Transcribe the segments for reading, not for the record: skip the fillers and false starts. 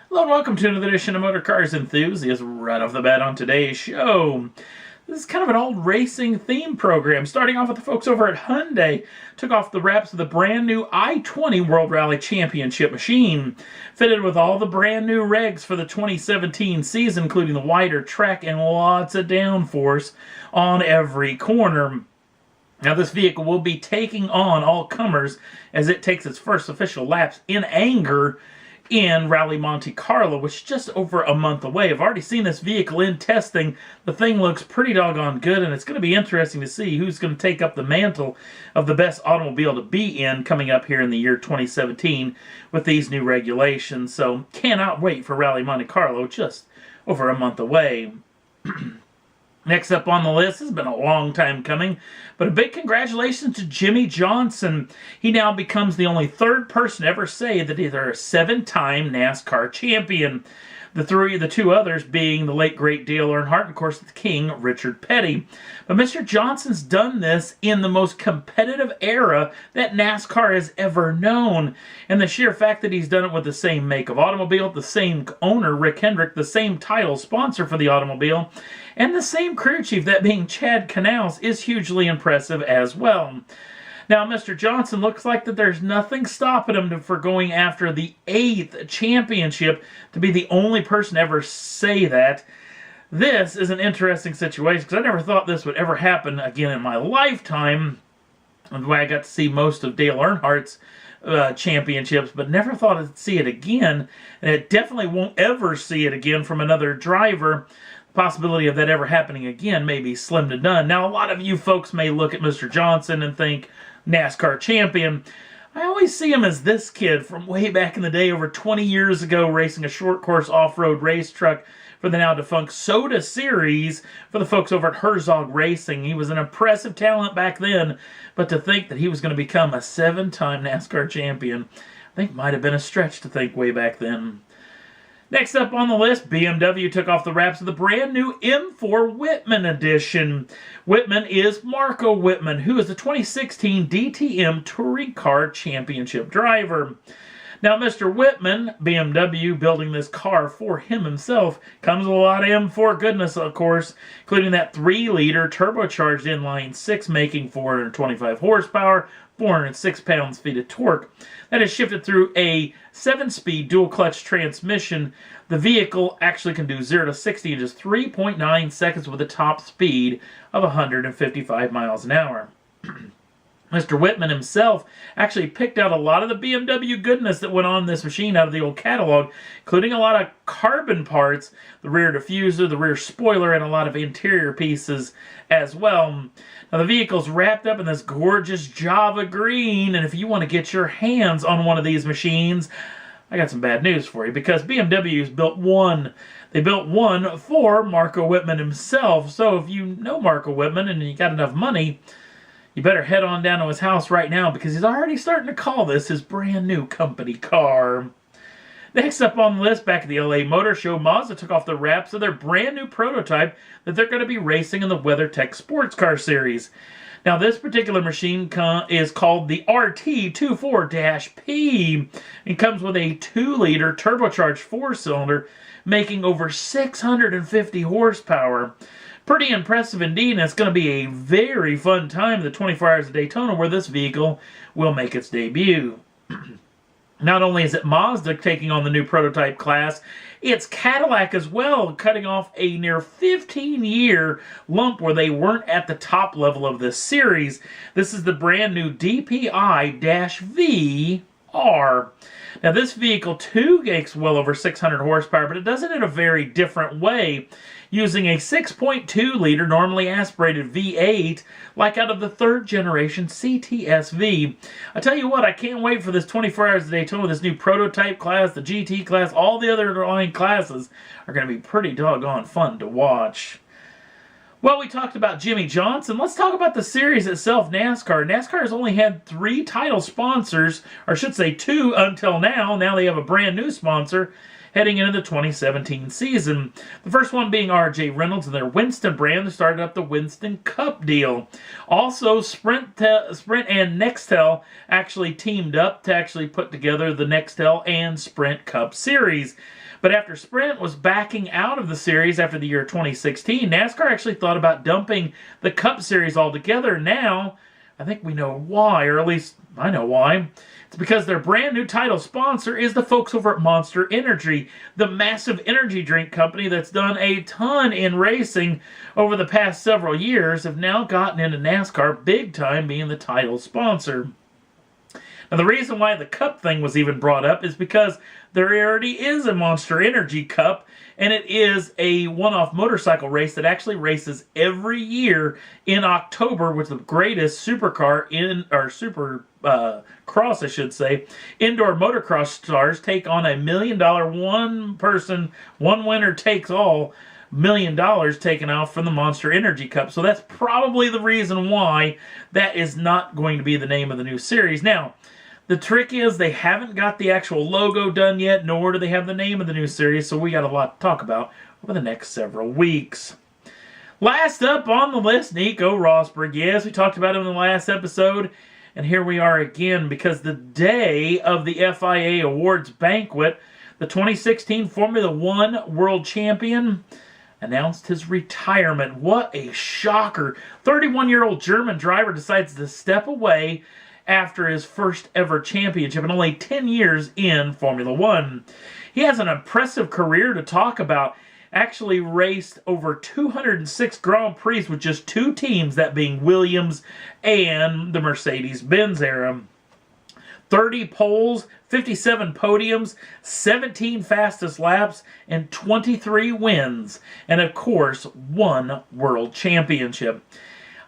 Hello and welcome to another edition of Motor Cars Enthusiasts. Right off the bat on today's show, this is kind of an old racing theme program. Starting off with the folks over at Hyundai, took off the wraps of the brand new i20 World Rally Championship machine, fitted with all the brand new regs for the 2017 season, including the wider track and lots of downforce on every corner. Now, this vehicle will be taking on all comers as it takes its first official laps in anger in Rally Monte Carlo, which is just over a month away. I've already seen this vehicle in testing. The thing looks pretty doggone good, and it's going to be interesting to see who's going to take up the mantle of the best automobile to be in coming up here in the year 2017 with these new regulations. So, cannot wait for Rally Monte Carlo, just over a month away. Next up on the list, has been a long time coming, but a big congratulations to Jimmie Johnson. He now becomes the only third person to ever say that they're a 7-time NASCAR champion. The two others being the late great Dale Earnhardt and, of course, the king, Richard Petty. But Mr. Johnson's done this in the most competitive era that NASCAR has ever known. And the sheer fact that he's done it with the same make of automobile, the same owner, Rick Hendrick, the same title sponsor for the automobile, and the same crew chief, that being Chad Knaus, is hugely impressive as well. Now, Mr. Johnson looks like that there's nothing stopping him for going after the 8th championship to be the only person to ever say that. This is an interesting situation because I never thought this would ever happen again in my lifetime. The way I got to see most of Dale Earnhardt's championships, but never thought I'd see it again. And it definitely won't ever see it again from another driver. The possibility of that ever happening again may be slim to none. Now, a lot of you folks may look at Mr. Johnson and think, NASCAR champion. I always see him as this kid from way back in the day, over 20 years ago, racing a short course off-road race truck for the now defunct Soda Series for the folks over at Herzog Racing. He was an impressive talent back then, but to think that he was going to become a 7-time NASCAR champion, I think might have been a stretch to think way back then. Next up on the list, BMW took off the wraps of the brand new M4 Wittmann edition. Wittmann is Marco Wittmann, who is the 2016 DTM Touring Car Championship driver. Now, Mr. Wittmann, BMW, building this car for him himself, comes with a lot of M4 goodness, of course, including that 3-liter turbocharged inline-6, making 425 horsepower, 406 pounds-feet of torque. That is shifted through a 7-speed dual-clutch transmission. The vehicle actually can do 0 to 60 in just 3.9 seconds with a top speed of 155 miles an hour. Mr. Wittmann himself actually picked out a lot of the BMW goodness that went on this machine out of the old catalog, including a lot of carbon parts, the rear diffuser, the rear spoiler, and a lot of interior pieces as well. Now, the vehicle's wrapped up in this gorgeous Java green, and if you want to get your hands on one of these machines, I got some bad news for you, because BMW's built one. They built one for Marco Wittmann himself, so if you know Marco Wittmann and you got enough money, you better head on down to his house right now, because he's already starting to call this his brand new company car. Next up on the list, back at the LA Motor Show, Mazda took off the wraps of their brand new prototype that they're going to be racing in the WeatherTech Sports Car Series. Now, this particular machine is called the RT24-P. It comes with a 2-liter turbocharged 4-cylinder, making over 650 horsepower. Pretty impressive indeed, and it's going to be a very fun time, the 24 Hours of Daytona, where this vehicle will make its debut. Not only is it Mazda taking on the new prototype class, it's Cadillac as well, cutting off a near 15-year lump where they weren't at the top level of this series. This is the brand new DPi-V R. Now, this vehicle too makes well over 600 horsepower, but it does it in a very different way, using a 6.2-liter normally aspirated V8 like out of the 3rd generation CTS-V. I tell you what, I can't wait for this 24 Hours of Daytona, this new prototype class, the GT class, all the other line classes are going to be pretty doggone fun to watch. Well, we talked about Jimmie Johnson. Let's talk about the series itself, NASCAR. NASCAR has only had 3 title sponsors, or I should say 2 until now. Now they have a brand new sponsor. heading into the 2017 season. The first one being R.J. Reynolds and their Winston brand that started up the Winston Cup deal. Also, Sprint and Nextel actually teamed up to actually put together the Nextel and Sprint Cup series. But after Sprint was backing out of the series after the year 2016, NASCAR actually thought about dumping the Cup series altogether. Now, I think we know why, or at least I know why. It's because their brand new title sponsor is the folks over at Monster Energy, the massive energy drink company that's done a ton in racing over the past several years, have now gotten into NASCAR big time being the title sponsor. Now, the reason why the Cup thing was even brought up is because there already is a Monster Energy Cup, and it is a one-off motorcycle race that actually races every year in October with the greatest supercar cross, I should say. Indoor motocross stars take on $1 million one-person, one-winner-takes-all $1 million taken off from the Monster Energy Cup. So that's probably the reason why that is not going to be the name of the new series. Now, the trick is they haven't got the actual logo done yet, nor do they have the name of the new series, so we got a lot to talk about over the next several weeks. Last up on the list, Nico Rosberg. Yes, we talked about him in the last episode, and here we are again, because the day of the FIA Awards banquet, the 2016 Formula One World Champion announced his retirement. What a shocker. 31-year-old German driver decides to step away after his first ever championship and only 10 years in Formula One. He has an impressive career to talk about. Actually raced over 206 Grand Prix with just two teams, that being Williams and the Mercedes-Benz era. 30 poles, 57 podiums, 17 fastest laps, and 23 wins. And of course, one world championship.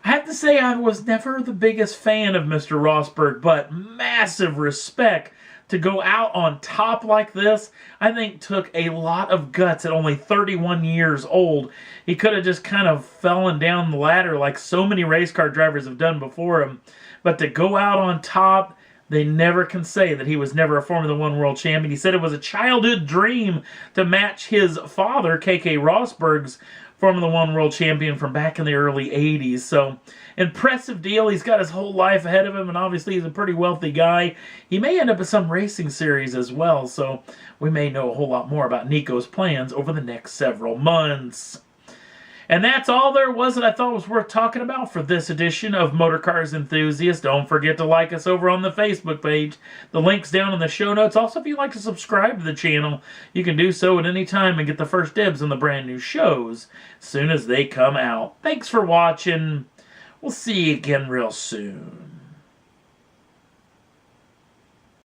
I have to say I was never the biggest fan of Mr. Rosberg, but massive respect to go out on top like this. I think took a lot of guts at only 31 years old. He could have just kind of fallen down the ladder like so many race car drivers have done before him. But to go out on top, they never can say that he was never a Formula One world champion. He said it was a childhood dream to match his father, K.K. Rosberg's Formula One world champion from back in the early 80s. So, impressive deal. He's got his whole life ahead of him, and obviously he's a pretty wealthy guy. He may end up in some racing series as well, so we may know a whole lot more about Nico's plans over the next several months. And that's all there was that I thought was worth talking about for this edition of Motor Cars Enthusiast. Don't forget to like us over on the Facebook page. The link's down in the show notes. Also, if you'd like to subscribe to the channel, you can do so at any time and get the first dibs on the brand new shows as soon as they come out. Thanks for watching. We'll see you again real soon.